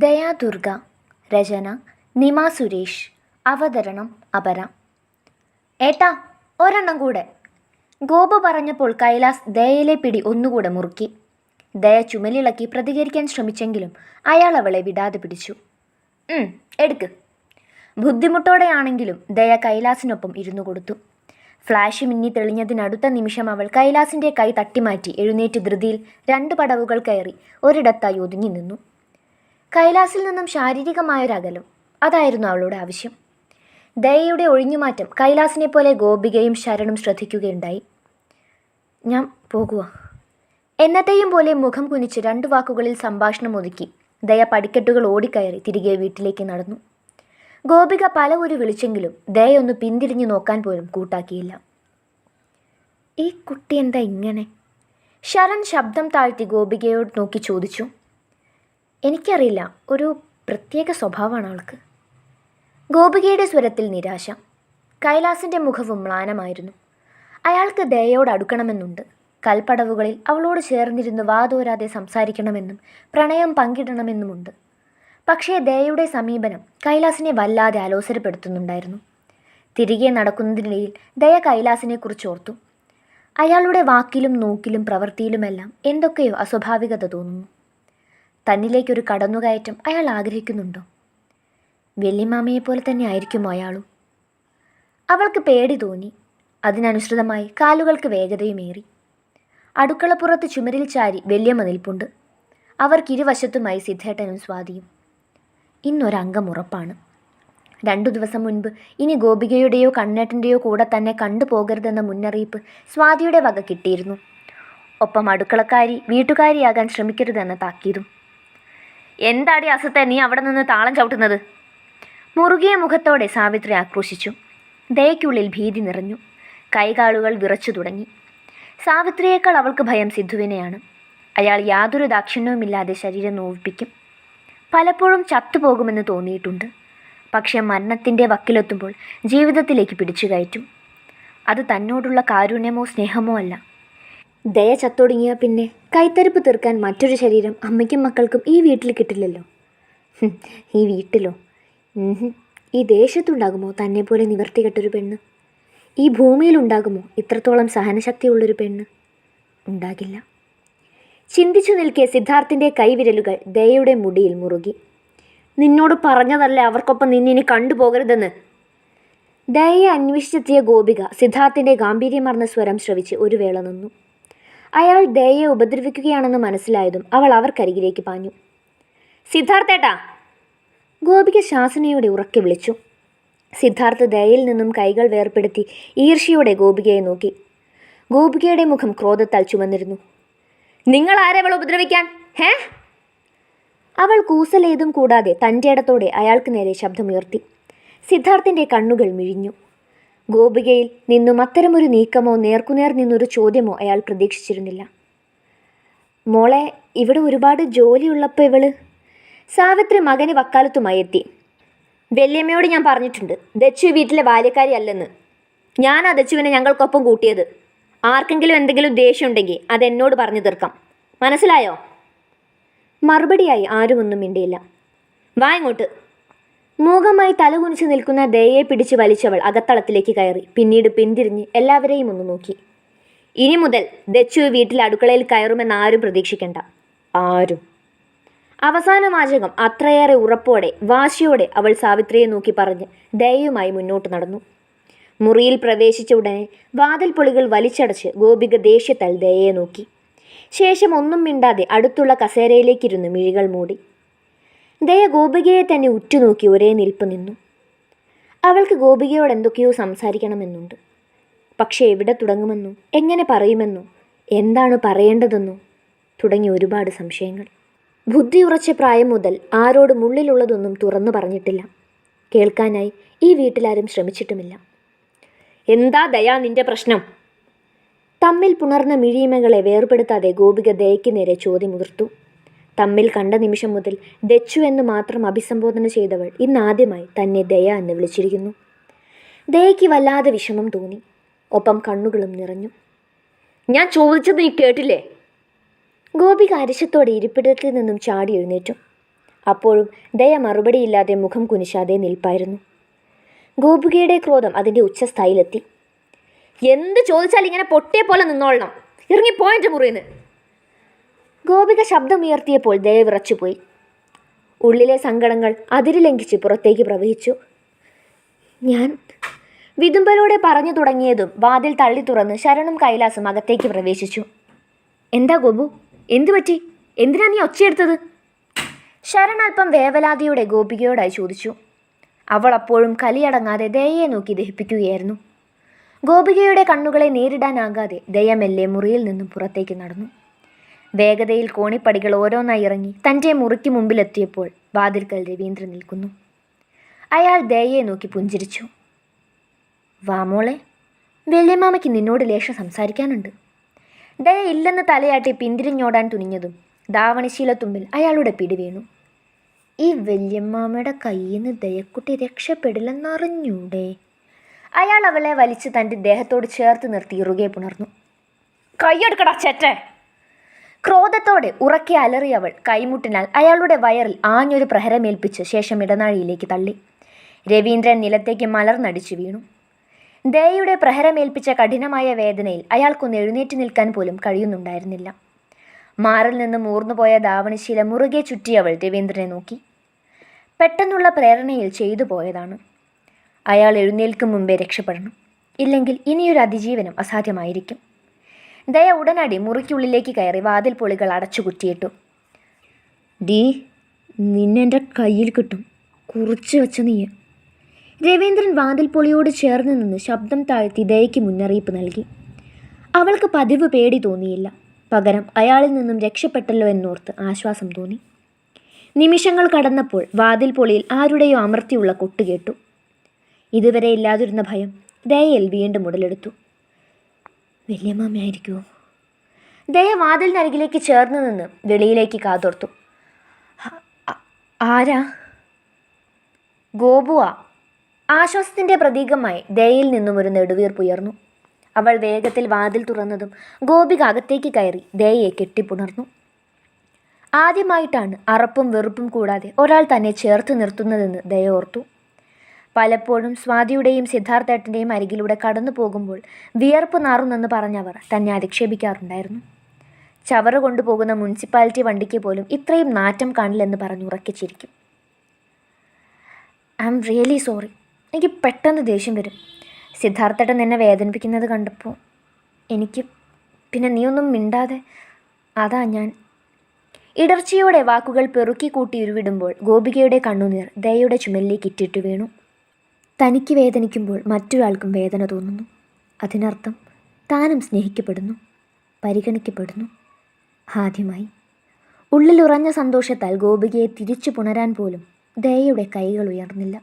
ദയാ ദുർഗ. രചന നിമ സുരേഷ്. അവതരണം അപര. ഏട്ടാ, ഒരെണ്ണം കൂടെ. ഗോപു പറഞ്ഞപ്പോൾ കൈലാസ് ദയയിലെ പിടി ഒന്നുകൂടെ മുറുക്കി. ദയ ചുമലിളക്കി പ്രതികരിക്കാൻ ശ്രമിച്ചെങ്കിലും അയാൾ അവളെ വിടാതെ പിടിച്ചു. എടുക്ക്. ബുദ്ധിമുട്ടോടെയാണെങ്കിലും ദയ കൈലാസിനൊപ്പം ഇരുന്നു കൊടുത്തു. ഫ്ലാഷ് മിന്നി തെളിഞ്ഞതിനടുത്ത നിമിഷം അവൾ കൈലാസിൻ്റെ കൈ തട്ടിമാറ്റി എഴുന്നേറ്റ് ധൃതിയിൽ 2 പടവുകൾ കയറി ഒരിടത്തായി ഒതുങ്ങി നിന്നു. കൈലാസിൽ നിന്നും ശാരീരികമായൊരകലം, അതായിരുന്നു അവളുടെ ആവശ്യം. ദയയുടെ ഒഴിഞ്ഞുമാറ്റം കൈലാസിനെ പോലെ ഗോപികയും ശരണും ശ്രദ്ധിക്കുകയുണ്ടായി. ഞാൻ പോകുക. എന്നത്തെയും പോലെ മുഖം കുനിച്ച് 2 വാക്കുകളിൽ സംഭാഷണം ഒതുക്കി ദയ പടിക്കെട്ടുകൾ ഓടിക്കയറി തിരികെ വീട്ടിലേക്ക് നടന്നു. ഗോപിക പല ഒരു വിളിച്ചെങ്കിലും ദയൊന്ന് പിന്തിരിഞ്ഞു നോക്കാൻ പോലും കൂട്ടാക്കിയില്ല. ഈ കുട്ടി എന്താ ഇങ്ങനെ? ശരൺ ശബ്ദം താഴ്ത്തി ഗോപികയോട് നോക്കി ചോദിച്ചു. എനിക്കറിയില്ല, ഒരു പ്രത്യേക സ്വഭാവമാണ് അവൾക്ക്. ഗോപികയുടെ സ്വരത്തിൽ നിരാശ. കൈലാസിൻ്റെ മുഖവും മ്ലാനമായിരുന്നു. അയാൾക്ക് ദയയോട് അടുക്കണമെന്നുണ്ട്. കൽപ്പടവുകളിൽ അവളോട് ചേർന്നിരുന്ന് വാതോരാതെ സംസാരിക്കണമെന്നും പ്രണയം പങ്കിടണമെന്നുമുണ്ട്. പക്ഷേ ദയയുടെ സമീപനം കൈലാസിനെ വല്ലാതെ അലോസരപ്പെടുത്തുന്നുണ്ടായിരുന്നു. തിരികെ നടക്കുന്നതിനിടയിൽ ദയ കൈലാസിനെക്കുറിച്ച് ഓർത്തു. അയാളുടെ വാക്കിലും നോക്കിലും പ്രവൃത്തിയിലുമെല്ലാം എന്തൊക്കെയോ അസ്വാഭാവികത തോന്നുന്നു. തന്നിലേക്കൊരു കടന്നുകയറ്റം അയാൾ ആഗ്രഹിക്കുന്നുണ്ടോ? വല്യമാമയെപ്പോലെ തന്നെ ആയിരിക്കുമോ അയാളും? അവൾക്ക് പേടി തോന്നി. അതിനനുസൃതമായി കാലുകൾക്ക് വേഗതയുമേറി. അടുക്കളപ്പുറത്ത് ചുമരിൽ ചാരി വല്യമ്മ നിൽപ്പുണ്ട്. അവർക്കിരുവശത്തുമായി സിദ്ധേട്ടനും സ്വാതിയും. ഇന്നൊരംഗം ഉറപ്പാണ്. 2 ദിവസം മുൻപ് ഇനി ഗോപികയുടെയോ കണ്ണേട്ടൻ്റെയോ കൂടെ തന്നെ കണ്ടുപോകരുതെന്ന മുന്നറിയിപ്പ് സ്വാതിയുടെ വക കിട്ടിയിരുന്നു. ഒപ്പം അടുക്കളക്കാരി വീട്ടുകാരിയാകാൻ ശ്രമിക്കരുതെന്ന താക്കീതും. എന്താടി അസത്തെ നീ അവിടെ നിന്ന് താളം ചവിട്ടുന്നത്? മുറുകിയ മുഖത്തോടെ സാവിത്രി ആക്രോശിച്ചു. ദയയ്ക്കുള്ളിൽ ഭീതി നിറഞ്ഞു. കൈകാലുകൾ വിറച്ചു തുടങ്ങി. സാവിത്രിയേക്കാൾ അവൾക്ക് ഭയം സിദ്ധുവിനെയാണ്. അയാൾ യാതൊരു ദാക്ഷിണ്യവുമില്ലാതെ ശരീരം നോവിപ്പിക്കും. പലപ്പോഴും ചത്തുപോകുമെന്ന് തോന്നിയിട്ടുണ്ട്. പക്ഷെ മരണത്തിൻ്റെ വക്കിലെത്തുമ്പോൾ ജീവിതത്തിലേക്ക് പിടിച്ചു കയറ്റും. അത് തന്നോടുള്ള കാരുണ്യമോ സ്നേഹമോ അല്ല. ദയ ചത്തൊടുങ്ങിയ പിന്നെ കൈത്തരിപ്പ് തീർക്കാൻ മറ്റൊരു ശരീരം അമ്മയ്ക്കും മക്കൾക്കും ഈ വീട്ടിൽ കിട്ടില്ലല്ലോ. ഈ വീട്ടിലോ? ഈ ദേശത്തുണ്ടാകുമോ തന്നെപ്പോലെ നിവർത്തികെട്ടൊരു പെണ്ണ്? ഈ ഭൂമിയിലുണ്ടാകുമോ ഇത്രത്തോളം സഹനശക്തിയുള്ളൊരു പെണ്ണ്? ഉണ്ടാകില്ല. ചിന്തിച്ചു നിൽക്കിയ സിദ്ധാർത്ഥിൻ്റെ കൈവിരലുകൾ ദയയുടെ മുടിയിൽ മുറുകി. നിന്നോട് പറഞ്ഞതല്ലേ അവർക്കൊപ്പം നിന്നിനി കണ്ടുപോകരുതെന്ന്. ദയയെ അന്വേഷിച്ചെത്തിയ ഗോപിക സിദ്ധാർത്ഥിൻ്റെ ഗാംഭീര്യമാർന്ന സ്വരം ശ്രവിച്ച് ഒരു വേള നിന്നു. അയാൾ ദയയെ ഉപദ്രവിക്കുകയാണെന്ന് മനസ്സിലായതും അവൾ അവർക്കരികിലേക്ക് പാഞ്ഞു. സിദ്ധാർത്ഥേട്ടാ! ഗോപിക ശാസനയോടെ ഉറക്കെ വിളിച്ചു. സിദ്ധാർത്ഥ് ദയയിൽ നിന്നും കൈകൾ വേർപ്പെടുത്തി ഈർഷ്യയോടെ ഗോപികയെ നോക്കി. ഗോപികയുടെ മുഖം ക്രോധത്താൽ ചുമന്നിരുന്നു. നിങ്ങൾ ആരെവൾ ഉപദ്രവിക്കാൻ? അവൾ കൂസലേതും കൂടാതെ തൻ്റെ ഇടത്തോടെ അയാൾക്ക് നേരെ ശബ്ദമുയർത്തി. സിദ്ധാർത്ഥിൻ്റെ കണ്ണുകൾ മിഴിഞ്ഞു. ഗോപികയിൽ നിന്നും അത്തരമൊരു നീക്കമോ നേർക്കുനേർ നിന്നൊരു ചോദ്യമോ അയാൾ പ്രതീക്ഷിച്ചിരുന്നില്ല. മോളെ, ഇവിടെ ഒരുപാട് ജോലിയുള്ളപ്പോൾ ഇവള്... സാവിത്രി മകന് വക്കാലത്തുമായി എത്തി. വല്യമ്മയോട് ഞാൻ പറഞ്ഞിട്ടുണ്ട്, ദച്ചു വീട്ടിലെ ബാല്യക്കാരി അല്ലെന്ന്. ഞാനാ ദച്ചുവിനെ ഞങ്ങൾക്കൊപ്പം കൂട്ടിയത്. ആർക്കെങ്കിലും എന്തെങ്കിലും ദേഷ്യമുണ്ടെങ്കിൽ അതെന്നോട് പറഞ്ഞു തീർക്കാം. മനസ്സിലായോ? മറുപടിയായി ആരുമൊന്നും മിണ്ടിയില്ല. വാ ഇങ്ങോട്ട്. മൂകമായി തലകുനിച്ച് നിൽക്കുന്ന ദയയെ പിടിച്ച് വലിച്ചവൾ അകത്തളത്തിലേക്ക് കയറി പിന്നീട് പിന്തിരിഞ്ഞ് എല്ലാവരെയും ഒന്ന് നോക്കി. ഇനി മുതൽ ദച്ചു വീട്ടിൽ അടുക്കളയിൽ കയറുമെന്ന് ആരും പ്രതീക്ഷിക്കണ്ട. ആരും. അവസാന വാചകം അത്രയേറെ ഉറപ്പോടെ വാശിയോടെ അവൾ സാവിത്രിയെ നോക്കി പറഞ്ഞ് ദയയുമായി മുന്നോട്ട് നടന്നു. മുറിയിൽ പ്രവേശിച്ച ഉടനെ വാതിൽ പൊളികൾ വലിച്ചടച്ച് ഗോപിക ദേഷ്യത്താൽ ദയയെ നോക്കി. ശേഷം ഒന്നും മിണ്ടാതെ അടുത്തുള്ള കസേരയിലേക്കിരുന്ന് മിഴികൾ മൂടി. ദയ ഗോപികയെ തന്നെ ഉറ്റുനോക്കി ഒരേ നിൽപ്പ് നിന്നു. അവൾക്ക് ഗോപികയോട് എന്തൊക്കെയോ സംസാരിക്കണമെന്നുണ്ട്. പക്ഷേ എവിടെ തുടങ്ങുമെന്നോ എങ്ങനെ പറയുമെന്നോ എന്താണ് പറയേണ്ടതെന്നോ തുടങ്ങി ഒരുപാട് സംശയങ്ങൾ. ബുദ്ധിയുറച്ച പ്രായം മുതൽ ആരോടും ഉള്ളിലുള്ളതൊന്നും തുറന്നു പറഞ്ഞിട്ടില്ല. കേൾക്കാനായി ഈ വീട്ടിലാരും ശ്രമിച്ചിട്ടുമില്ല. എന്താ ദയ നിന്റെ പ്രശ്നം? തമ്മിൽ പുണർന്ന മിഴിയമകളെ വേർപെടുത്താതെ ഗോപിക ദയയ്ക്ക് നേരെ ചോദ്യമുതിർത്തു. തമ്മിൽ കണ്ട നിമിഷം മുതൽ ദച്ചു എന്ന് മാത്രം അഭിസംബോധന ചെയ്തവൾ ഇന്നാദ്യമായി തന്നെ ദയ എന്ന് വിളിച്ചിരിക്കുന്നു. ദയയ്ക്ക് വല്ലാതെ വിഷമം തോന്നി. ഒപ്പം കണ്ണുകളും നിറഞ്ഞു. ഞാൻ ചോദിച്ചത് നീ കേട്ടില്ലേ? ഗോപിക അരിശത്തോടെ ഇരിപ്പിടത്തിൽ നിന്നും ചാടി എഴുന്നേറ്റു. അപ്പോഴും ദയ മറുപടിയില്ലാതെ മുഖം കുനിശാതെ നിൽപ്പായിരുന്നു. ഗോപികയുടെ ക്രോധം അതിൻ്റെ ഉച്ചസ്ഥായിലെത്തി. എന്ത് ചോദിച്ചാൽ ഇങ്ങനെ പൊട്ടിയെ പോലെ നിന്നോളണം, ഇറങ്ങിപ്പോയിൻ്റെ മുറിയെന്ന്. ഗോപിക ശബ്ദമുയർത്തിയപ്പോൾ ദയ വിറച്ചുപോയി. ഉള്ളിലെ സങ്കടങ്ങൾ അതിര് ലംഘിച്ച് പുറത്തേക്ക് പ്രവഹിച്ചു. ഞാൻ വിതുമ്പലോടെ പറഞ്ഞു തുടങ്ങിയതും വാതിൽ തള്ളി തുറന്ന് ശരണും കൈലാസും അകത്തേക്ക് പ്രവേശിച്ചു. എന്താ ഗോപു, എന്തു പറ്റി? എന്തിനാ നീ ഒച്ചയെടുത്തത്? ശരൺ അല്പം വേവലാതിയോടെ ഗോപികയോടായി ചോദിച്ചു. അവൾ അപ്പോഴും കലിയടങ്ങാതെ ദയയെ നോക്കി ദഹിപ്പിക്കുകയായിരുന്നു. ഗോപികയുടെ കണ്ണുകളെ നേരിടാനാകാതെ ദയ മെല്ലെ മുറിയിൽ നിന്നും പുറത്തേക്ക് നടന്നു. വേഗതയിൽ കോണിപ്പടികൾ ഓരോന്നായി ഇറങ്ങി തൻ്റെ മുറിക്ക് മുമ്പിലെത്തിയപ്പോൾ വാതിൽക്കൽ രവീന്ദ്രൻ നിൽക്കുന്നു. അയാൾ ദയയെ നോക്കി പുഞ്ചിരിച്ചു. വാമോളെ, വല്യമ്മാമയ്ക്ക് നിന്നോട് ലേശം സംസാരിക്കാനുണ്ട്. ദയ ഇല്ലെന്ന് തലയാട്ടി പിന്തിരിഞ്ഞോടാൻ തുനിഞ്ഞതും ധാവണിശീലത്തുമ്പിൽ അയാളുടെ പിടി വീണു. ഈ വല്യമ്മാമയുടെ കയ്യിൽ നിന്ന് ദയക്കുട്ടി രക്ഷപ്പെടില്ലെന്നറിഞ്ഞൂടെ? അയാൾ അവളെ വലിച്ച് തൻ്റെ ദേഹത്തോട് ചേർത്ത് നിർത്തി ഇറുകെ പുണർന്നു. കൈയെടുക്കടാ ചേറ്റെ! ക്രോധത്തോടെ ഉറക്കെ അലറിയവൾ കൈമുട്ടിനാൽ അയാളുടെ വയറിൽ ആഞ്ഞൊരു പ്രഹരമേൽപ്പിച്ച് ശേഷം ഇടനാഴിയിലേക്ക് തള്ളി. രവീന്ദ്രൻ നിലത്തേക്ക് മലർന്നടിച്ചു വീണു. ദയയുടെ പ്രഹരമേൽപ്പിച്ച കഠിനമായ വേദനയിൽ അയാൾക്കൊന്ന് എഴുന്നേറ്റ് നിൽക്കാൻ പോലും കഴിയുന്നുണ്ടായിരുന്നില്ല. മാറിൽ നിന്നും ഊർന്നുപോയ ധാവണിശീല മുറുകെ ചുറ്റിയവൾ രവീന്ദ്രനെ നോക്കി. പെട്ടെന്നുള്ള പ്രേരണയിൽ ചെയ്തു പോയതാണ്. അയാൾ എഴുന്നേൽക്കും മുമ്പേ രക്ഷപ്പെടണം, ഇല്ലെങ്കിൽ ഇനിയൊരു അതിജീവനം അസാധ്യമായിരിക്കും. ദയ ഉടനടി മുറിക്കുള്ളിലേക്ക് കയറി വാതിൽ പൊളികൾ അടച്ചു കുറ്റിയിട്ടു. നിന്നെൻ്റെ കയ്യിൽ കിട്ടും, കുറിച്ച് വെച്ച നീ. രവീന്ദ്രൻ വാതിൽ പൊളിയോട് ചേർന്ന് നിന്ന് ശബ്ദം താഴ്ത്തി ദയയ്ക്ക് മുന്നറിയിപ്പ് നൽകി. അവൾക്ക് പതിവ് പേടി തോന്നിയില്ല. പകരം അയാളിൽ നിന്നും രക്ഷപ്പെട്ടല്ലോ എന്നോർത്ത് ആശ്വാസം തോന്നി. നിമിഷങ്ങൾ കടന്നപ്പോൾ വാതിൽ പൊളിയിൽ ആരുടെയോ അമർത്തിയുള്ള കൊട്ട് കേട്ടു. ഇതുവരെ ഇല്ലാതിരുന്ന ഭയം ദയയിൽ വീണ്ടും ഉടലെടുത്തു. വല്യമ്മാമയായിരിക്കുമോ? ദയ വാതിലിനരികിലേക്ക് ചേർന്ന് നിന്ന് വെളിയിലേക്ക് കാതോർത്തു. ആരാ? ഗോപുവാ. ആശ്വാസത്തിൻ്റെ പ്രതീകമായി ദയയിൽ നിന്നും ഒരു നെടുവീർപ്പുയർന്നു. അവൾ വേഗത്തിൽ വാതിൽ തുറന്നതും ഗോപിക അകത്തേക്ക് കയറി ദയയെ കെട്ടിപ്പുണർന്നു. ആദ്യമായിട്ടാണ് അറപ്പും വെറുപ്പും കൂടാതെ ഒരാൾ തന്നെ ചേർത്ത് നിർത്തുന്നതെന്ന് ദയ ഓർത്തു. പലപ്പോഴും സ്വാതിയുടെയും സിദ്ധാർത്ഥേട്ടൻ്റെയും അരികിലൂടെ കടന്നു പോകുമ്പോൾ വിയർപ്പ് നാറുന്നെന്ന് പറഞ്ഞവർ തന്നെ അധിക്ഷേപിക്കാറുണ്ടായിരുന്നു. ചവറ് കൊണ്ടുപോകുന്ന മുനിസിപ്പാലിറ്റി വണ്ടിക്ക് പോലും ഇത്രയും നാറ്റം കാണില്ലെന്ന് പറഞ്ഞ് ഉറക്കിച്ചിരിക്കും. I am really sorry. എനിക്ക് പെട്ടെന്ന് ദേഷ്യം വരും. സിദ്ധാർത്ഥേട്ടൻ എന്നെ വേദനിപ്പിക്കുന്നത് കണ്ടപ്പോൾ എനിക്ക്. പിന്നെ നീ ഒന്നും മിണ്ടാതെ, അതാ ഞാൻ. ഇടർച്ചയോടെ വാക്കുകൾ പെറുക്കി കൂട്ടി ഉരുവിടുമ്പോൾ ഗോപികയുടെ കണ്ണുനീർ ദയയുടെ ചുമലിലേക്ക് ഇറ്റിട്ട് വീണു. തനിക്ക് വേദനിക്കുമ്പോൾ മറ്റൊരാൾക്കും വേദന തോന്നുന്നു. അതിനർത്ഥം താനും സ്നേഹിക്കപ്പെടുന്നു, പരിഗണിക്കപ്പെടുന്നു. ആദ്യമായി ഉള്ളിലുറഞ്ഞ സന്തോഷത്താൽ ഗോപികയെ തിരിച്ചു പുണരാൻ പോലും ദയയുടെ കൈകൾ ഉയർന്നില്ല.